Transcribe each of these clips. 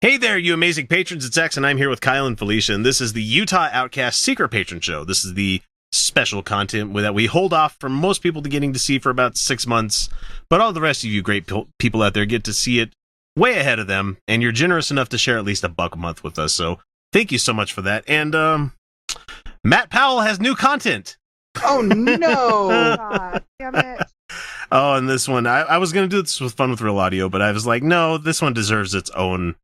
Hey there, you amazing patrons. It's X, and I'm here with Kyle and Felicia, and this is the Utah Outcasts Secret Patron Show. This is the special content that we hold off for most people to getting to see for about 6 months, but all the rest of you great people out there get to see it way ahead of them, and you're generous enough to share at least $1 a month with us, so thank you so much for that. And Matt Powell has new content. Oh, no! God, damn it. Oh, and this one, I was going to do this with Fun with Real Audio, but I was like, no, this one deserves its own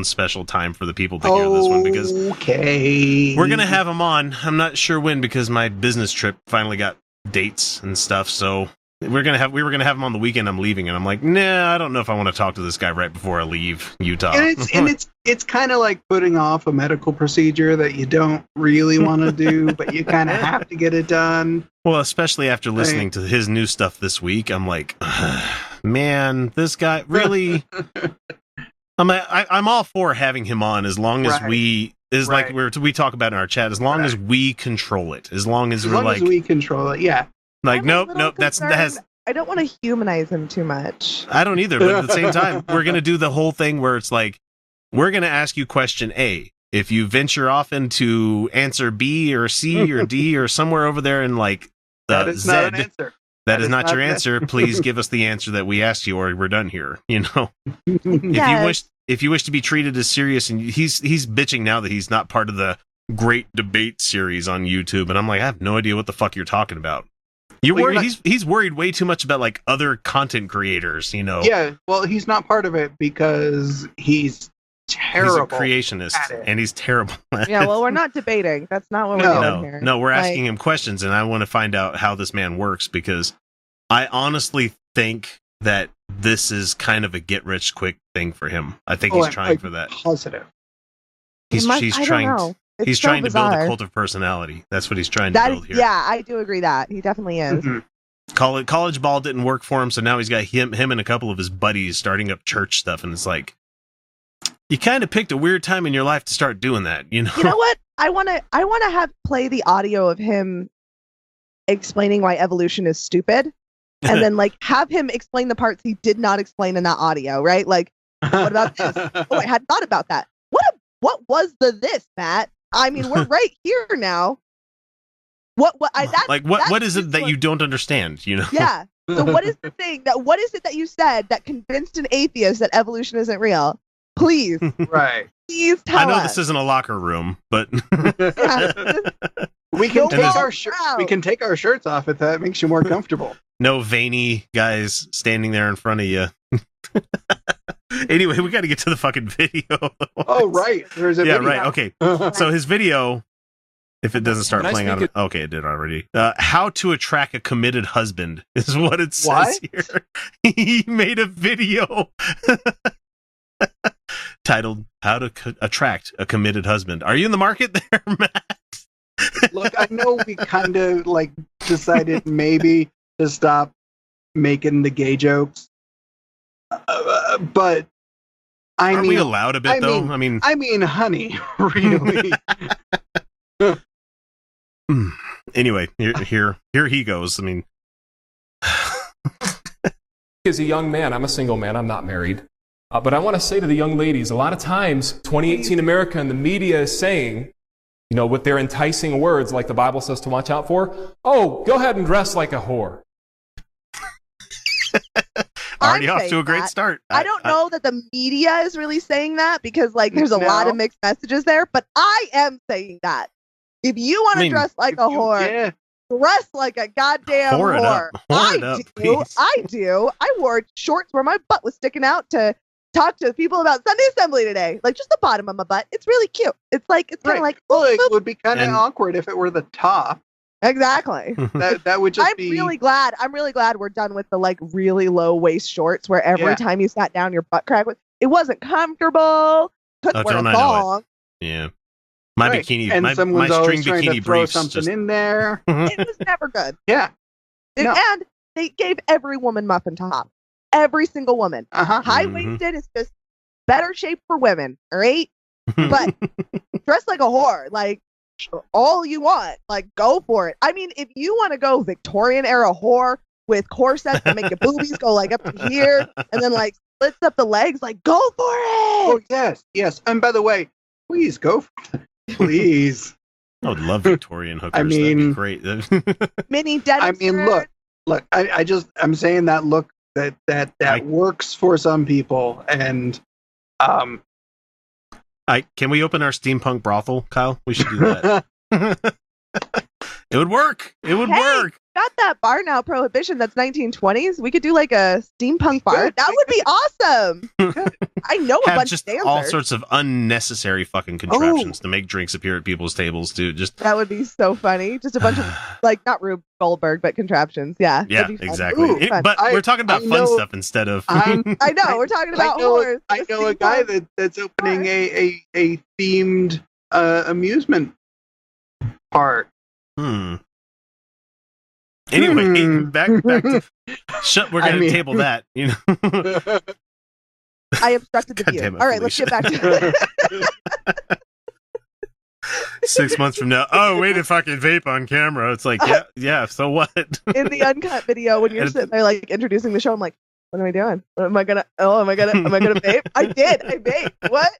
special time for the people to hear this one, because we're going to have him on. I'm not sure when, because my business trip finally got dates and stuff, so we were going to have him on the weekend I'm leaving, and I'm like, nah, I don't know if I want to talk to this guy right before I leave Utah. And it's kind of like putting off a medical procedure that you don't really want to do, but you kind of have to get it done. Well, especially after listening to his new stuff this week, I'm like, man, this guy really... I'm all for having him on as long as we talk about in our chat, as long as we control it, as long as we control it, yeah. Like, nope, I don't want to humanize him too much. I don't either, but at the same time, we're going to do the whole thing where it's like, we're going to ask you question A. If you venture off into answer B or C or D or somewhere over there in like that is Z, not an answer. That is not your answer. Please give us the answer that we asked you, or we're done here. You know, if you wish to be treated as serious, and he's bitching now that he's not part of the great debate series on YouTube, and I'm like, I have no idea what the fuck you're talking about. You're worried. He's worried way too much about like other content creators. You know. Yeah. Well, he's not part of it because he's terrible. He's a creationist, and he's terrible. Yeah. Well, we're not debating. That's not what we're doing here. No, we're asking him questions, and I want to find out how this man works, because I honestly think that this is kind of a get-rich-quick thing for him. I think he's trying for that. Positive. He's trying. He's trying to build a cult of personality. That's what he's trying to build here. Yeah, I do agree that he definitely is. Mm-hmm. College ball didn't work for him, so now he's got him and a couple of his buddies starting up church stuff, and it's like, you kind of picked a weird time in your life to start doing that. You know. You know what? I want to have play the audio of him explaining why evolution is stupid. And then, like, have him explain the parts he did not explain in that audio, right? Like, what about this? Oh, I hadn't thought about that. What was this, Matt? I mean, we're right here now. What is it that you don't understand? You know? Yeah. So what is the thing what is it that you said that convinced an atheist that evolution isn't real? Please. Right. Please tell us. I know this isn't a locker room, but we can take our shirts off if that makes you more comfortable. No veiny guys standing there in front of you. Anyway, we got to get to the fucking video. Oh, right. There's a video. Right. Okay. So his video, if it doesn't start playing on it. Okay, it did already. How to attract a committed husband is what it says here. He made a video titled How to Attract a Committed Husband. Are you in the market there, Matt? Look, I know we kind of like decided maybe to stop making the gay jokes, but are we allowed a bit though? I mean, honey, really. Anyway, here he goes. I mean, as a young man, I'm a single man. I'm not married, but I want to say to the young ladies, a lot of times, 2018 America and the media is saying, you know, with their enticing words, like the Bible says to watch out for. Oh, go ahead and dress like a whore. Already off to a great start. I don't know that the media is really saying that, because like there's a lot of mixed messages there, but I am saying that. If you want to dress like a whore, dress like a goddamn whore. I do. I wore shorts where my butt was sticking out to talk to people about Sunday Assembly today. Like just the bottom of my butt. It's really cute. It's kind of like, well, it would be kind of awkward if it were the top. Exactly. That would just be. I'm really glad we're done with the like really low waist shorts where every time you sat down your butt crack was. It wasn't comfortable. Couldn't wear a thong. Yeah. My bikini, and my string bikini briefs, something in there. It was never good. Yeah. And they gave every woman muffin top. Every single woman. High waisted is just better shape for women. All right. But dress like a whore. Like all you want. Like go for it. I mean, if you want to go Victorian era whore with corsets that make your boobies go like up to here, and then like splits up the legs, like, go for it. Oh, yes. And by the way, please go for it. Please. I would love Victorian hookers. I mean, that'd be great. Mini denim. I mean, look. I'm saying that look that works for some people, and can we open our steampunk brothel, Kyle? We should do that. It would work. It would work. Got that bar now prohibition that's 1920s. We could do like a steampunk bar. That would be awesome. I know a bunch of dancers. All sorts of unnecessary fucking contraptions to make drinks appear at people's tables, too. That would be so funny. Just a bunch of like not Rube Goldberg, but contraptions. Yeah. Exactly. Ooh, but we're talking about fun stuff instead of. I know we're talking about horrors. I know a guy that's opening a themed amusement park. Anyway, back to we're gonna table that, you know. I obstructed the view. All right, let's get back to it. 6 months from now, way to fucking vape on camera. It's like, yeah, so what? In the uncut video, when you're sitting there like introducing the show, I'm like, what am I doing? Am I gonna vape? I vape. What?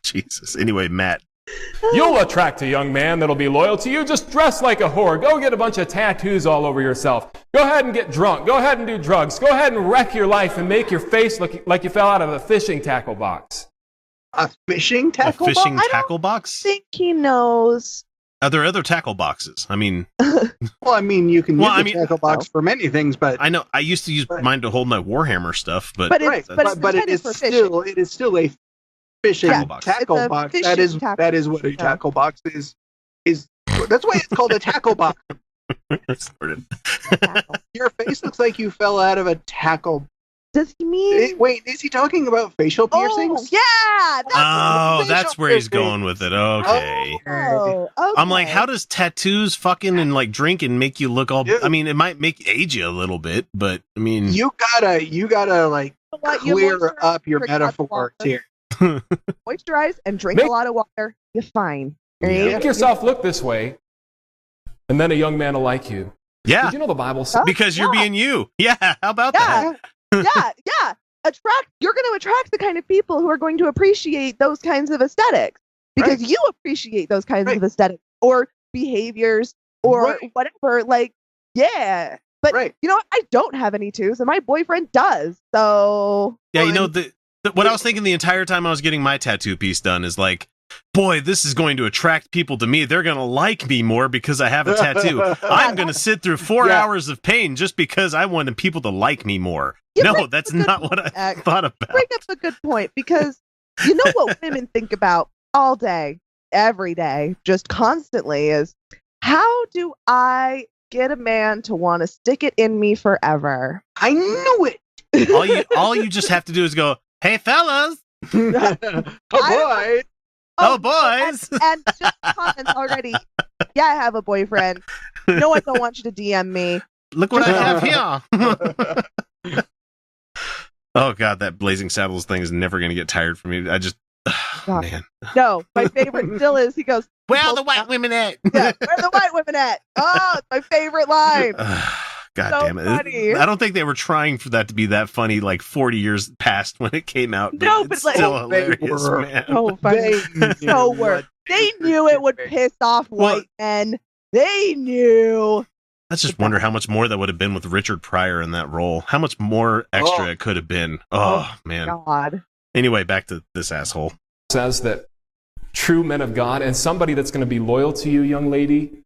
Jesus. Anyway, Matt. You'll attract a young man that'll be loyal to you. Just dress like a whore. Go get a bunch of tattoos all over yourself. Go ahead and get drunk. Go ahead and do drugs. Go ahead and wreck your life and make your face look like you fell out of a fishing tackle box. A fishing tackle box? I don't think he knows. Are there other tackle boxes? I mean... Well, I mean, you can use a tackle box for many things, but... I know. I used to use mine to hold my Warhammer stuff, but... But it is still a fishing tackle box. That is what a tackle box is. That's why it's called a tackle box. Your face looks like you fell out of a tackle. Does he mean? Wait, is he talking about facial piercings? Yeah. That's where he's going with it. Okay. Okay. I'm like, how does tattoos fucking and like drink and make you look all? I mean, it might age you a little bit, but I mean, you gotta like clear up your metaphors here. Moisturize and drink a lot of water. You're fine. Make yourself look this way, and then a young man will like you. Yeah. Did you know the Bible says because you're being you? Yeah. How about that? Yeah. You're going to attract the kind of people who are going to appreciate those kinds of aesthetics because you appreciate those kinds of aesthetics or behaviors or whatever. Like, yeah. But you know what? I don't have any twos, and my boyfriend does. So yeah, you know what I was thinking the entire time I was getting my tattoo piece done is like, boy, this is going to attract people to me. They're going to like me more because I have a tattoo. I'm going to sit through 4 hours of pain just because I wanted people to like me more. No, that's not what I thought about. Bring up a good point because you know what women think about all day, every day, just constantly is how do I get a man to want to stick it in me forever? I knew it. All you just have to do is go, hey, fellas. Boy. Oh, boys! And just comments already. Yeah, I have a boyfriend. No, I don't want you to DM me. Look what I have here. Oh, God, that Blazing Saddles thing is never going to get tired for me. Man. No, my favorite still is, he goes, where are the white women at? Yeah, where are the white women at? Oh, it's my favorite line. God so damn it. Funny. I don't think they were trying for that to be that funny like 40 years past when it came out. But no, it's but still hilarious, man. So funny. They knew it would piss off white men. They knew. I just wonder how much more that would have been with Richard Pryor in that role. How much more extra it could have been. Oh man. God. Anyway, back to this asshole. Says that true men of God and somebody that's going to be loyal to you, young lady,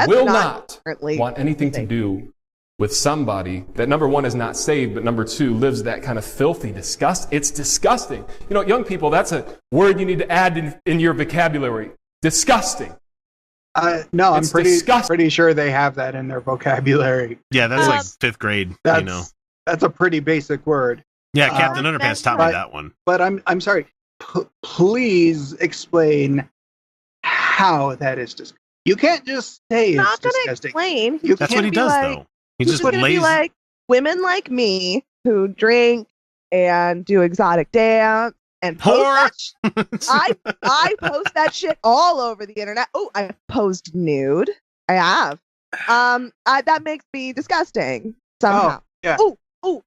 will not want anything to do with somebody that, number one, is not saved, but number two, lives that kind of filthy disgust. It's disgusting. You know, young people, that's a word you need to add in your vocabulary. Disgusting. No, I'm pretty sure they have that in their vocabulary. Yeah, that's like fifth grade. That's a pretty basic word. Yeah, Captain Underpants taught me that one. But I'm sorry. Please explain how that is disgusting. You can't just say it's not disgusting. Explain. That's what he does, though. He just going to be like women like me who drink and do exotic dance and post that I post that shit all over the internet. Oh, I posed nude. I have. That makes me disgusting somehow. Oh, yeah. Ooh,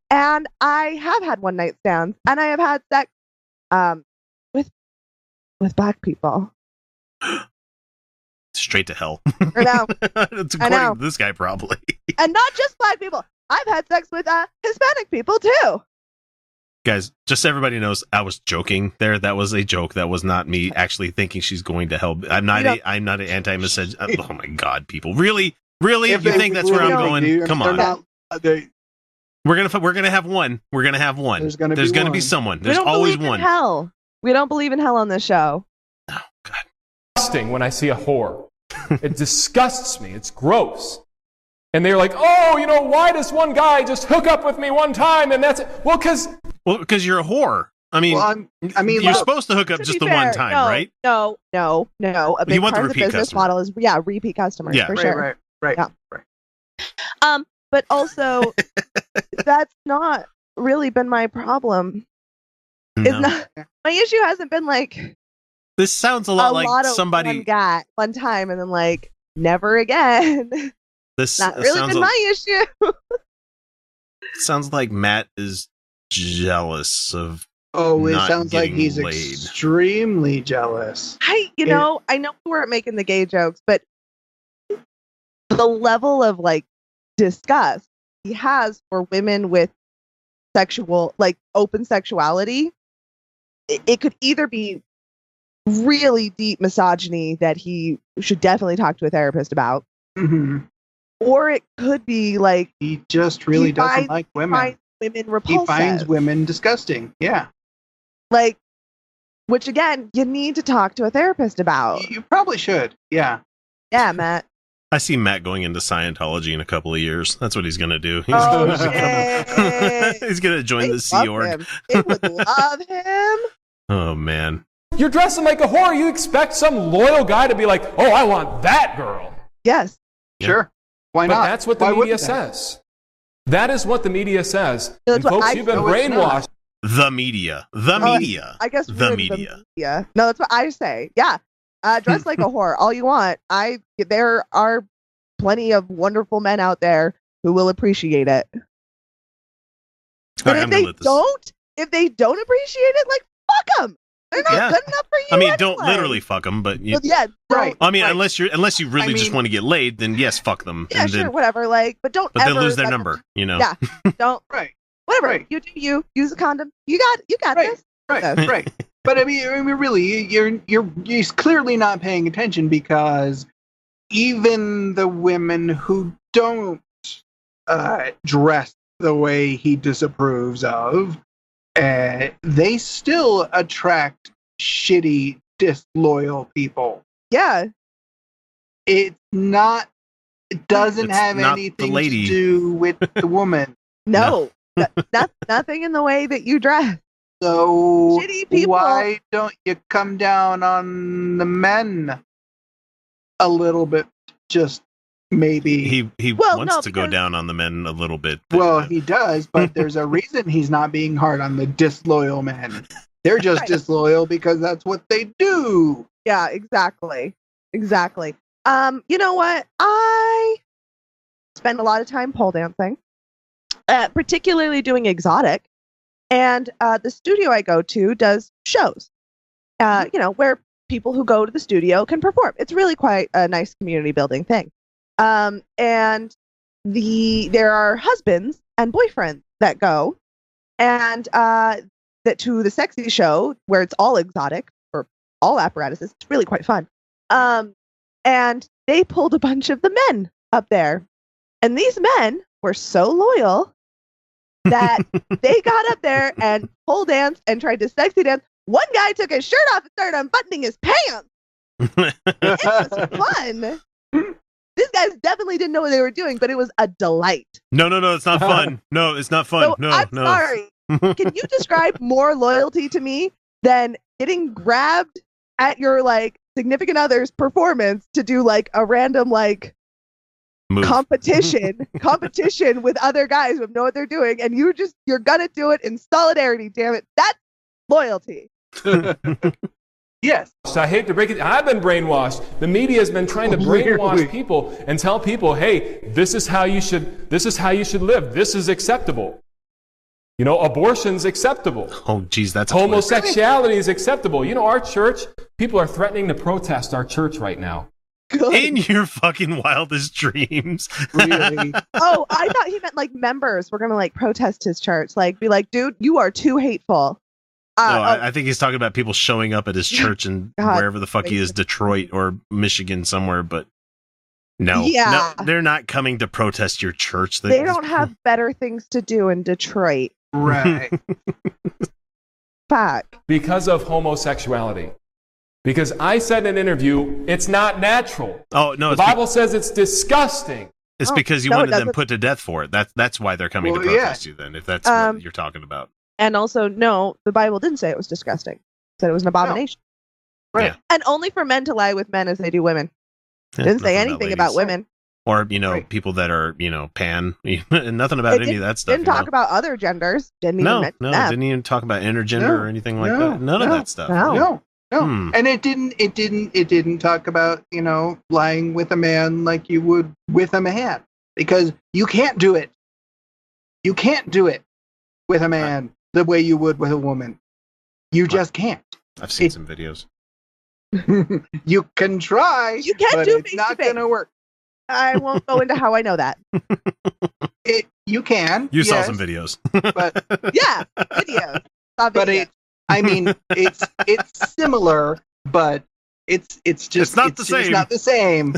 and I have had one night stands, and I have had sex with black people. Straight to hell. I know. It's according to this guy, probably. And not just black people. I've had sex with Hispanic people too. Guys, just so everybody knows, I was joking there. That was a joke. That was not me actually thinking she's going to hell. I'm not an anti-misog. Oh my God, people. Really? You think that's where I'm going? Come on. We're gonna have one. There's gonna be someone. There's always one. Hell. We don't believe in hell on this show. Oh God. Disgusting when I see a whore. It disgusts me. It's gross. And they're like, oh, why does one guy just hook up with me one time and that's it? Well, because you're a whore. I mean, you're supposed to hook up just the one time, right? No. A big part of the business model is repeat customers for sure. Right. But also, that's not really been my problem. No. My issue hasn't been like this sounds a lot like somebody got one time and then like never again. This not really been my issue. Sounds like Matt is jealous of. Oh, it sounds like he's extremely jealous. I know we weren't making the gay jokes, but the level of like disgust he has for women with open sexuality, it could either be really deep misogyny that he should definitely talk to a therapist about, or it could be like he just really doesn't like women. Women repulsive. He finds women disgusting. Yeah. Like, which again, you need to talk to a therapist about. You probably should. Yeah. Yeah, Matt. I see Matt going into Scientology in a couple of years. That's what he's going to do. He's going to join the Sea Org. They would love him. Oh, man. You're dressing like a whore. You expect some loyal guy to be like, oh, I want that girl. Yes. Sure. Why not? But that's what the media says. That is what the media says. And folks, you've been brainwashed. The media. I guess the media. No, that's what I say. Yeah. Dress like a whore all you want. There are plenty of wonderful men out there who will appreciate it. But if they don't appreciate it, like, fuck them. They're not good enough for you. I mean, anyway. Don't literally fuck them, but right. I mean, unless you really just want to get laid, then yes, fuck them. Yeah, sure, whatever. Like, but don't. But they lose their number, Yeah, don't. Right. Whatever. Right. You do you. Use a condom. You got this. Right. But I mean, really, you're clearly not paying attention, because even the women who don't dress the way he disapproves of, they still attract shitty, disloyal people. Yeah. It doesn't have anything to do with the woman. No. Nothing in the way that you dress. So shitty people. Why don't you come down on the men a little bit? Just maybe. He wants to go down on the men a little bit. Well, he does, but there's a reason he's not being hard on the disloyal men. They're just disloyal because that's what they do. Yeah, exactly. You know what? I spend a lot of time pole dancing, particularly doing exotic. And the studio I go to does shows, where people who go to the studio can perform. It's really quite a nice community building thing. And there are husbands and boyfriends that go, and that to the sexy show where it's all exotic for all apparatuses. It's really quite fun. And they pulled a bunch of the men up there, and these men were so loyal that they got up there and pole danced and tried to sexy dance. One guy took his shirt off and started unbuttoning his pants. It was fun. These guys definitely didn't know what they were doing, but it was a delight. No, it's not fun. No, it's not fun. So, I'm sorry. Can you describe more loyalty to me than getting grabbed at your significant other's performance to do a random move. competition with other guys who know what they're doing, and you're gonna do it in solidarity, damn it. That's loyalty. Yes. So I hate to break it. I've been brainwashed. The media has been trying to brainwash people and tell people, hey, this is how you should live. This is acceptable. You know, abortion's acceptable. Oh, geez, that's homosexuality is acceptable. You know, our church, people are threatening to protest our church right now. Good. In your fucking wildest dreams. Really? Oh, I thought he meant like members were going to like protest his church. Like, be like, dude, you are too hateful. I think he's talking about people showing up at his church and wherever the fuck he is, Detroit or Michigan somewhere, but no, they're not coming to protest your church. They don't have better things to do in Detroit. Right. Fuck. Because of homosexuality. Because I said in an interview, it's not natural. Oh, no. The Bible says it's disgusting. It's because you wanted them put to death for it. That's why they're coming to protest you then, if that's what you're talking about. And also, no, the Bible didn't say it was disgusting. It said it was an abomination. No. Right. And only for men to lie with men as they do women. It didn't say anything about women. Or, people that are, pan. Nothing about any of that stuff. Didn't talk about other genders. Didn't even mention that. Didn't even talk about intergender or anything like that. None of that stuff. No. And it didn't talk about, lying with a man like you would with a man. Because you can't do it. You can't do it with a man the way you would with a woman. You just can't. I've seen some videos. You can try. You can't but do it's not going to work. I won't go into how I know that. You can. You saw some videos. But yeah, videos. But it's similar, but it's just it's not the same. It's not the same.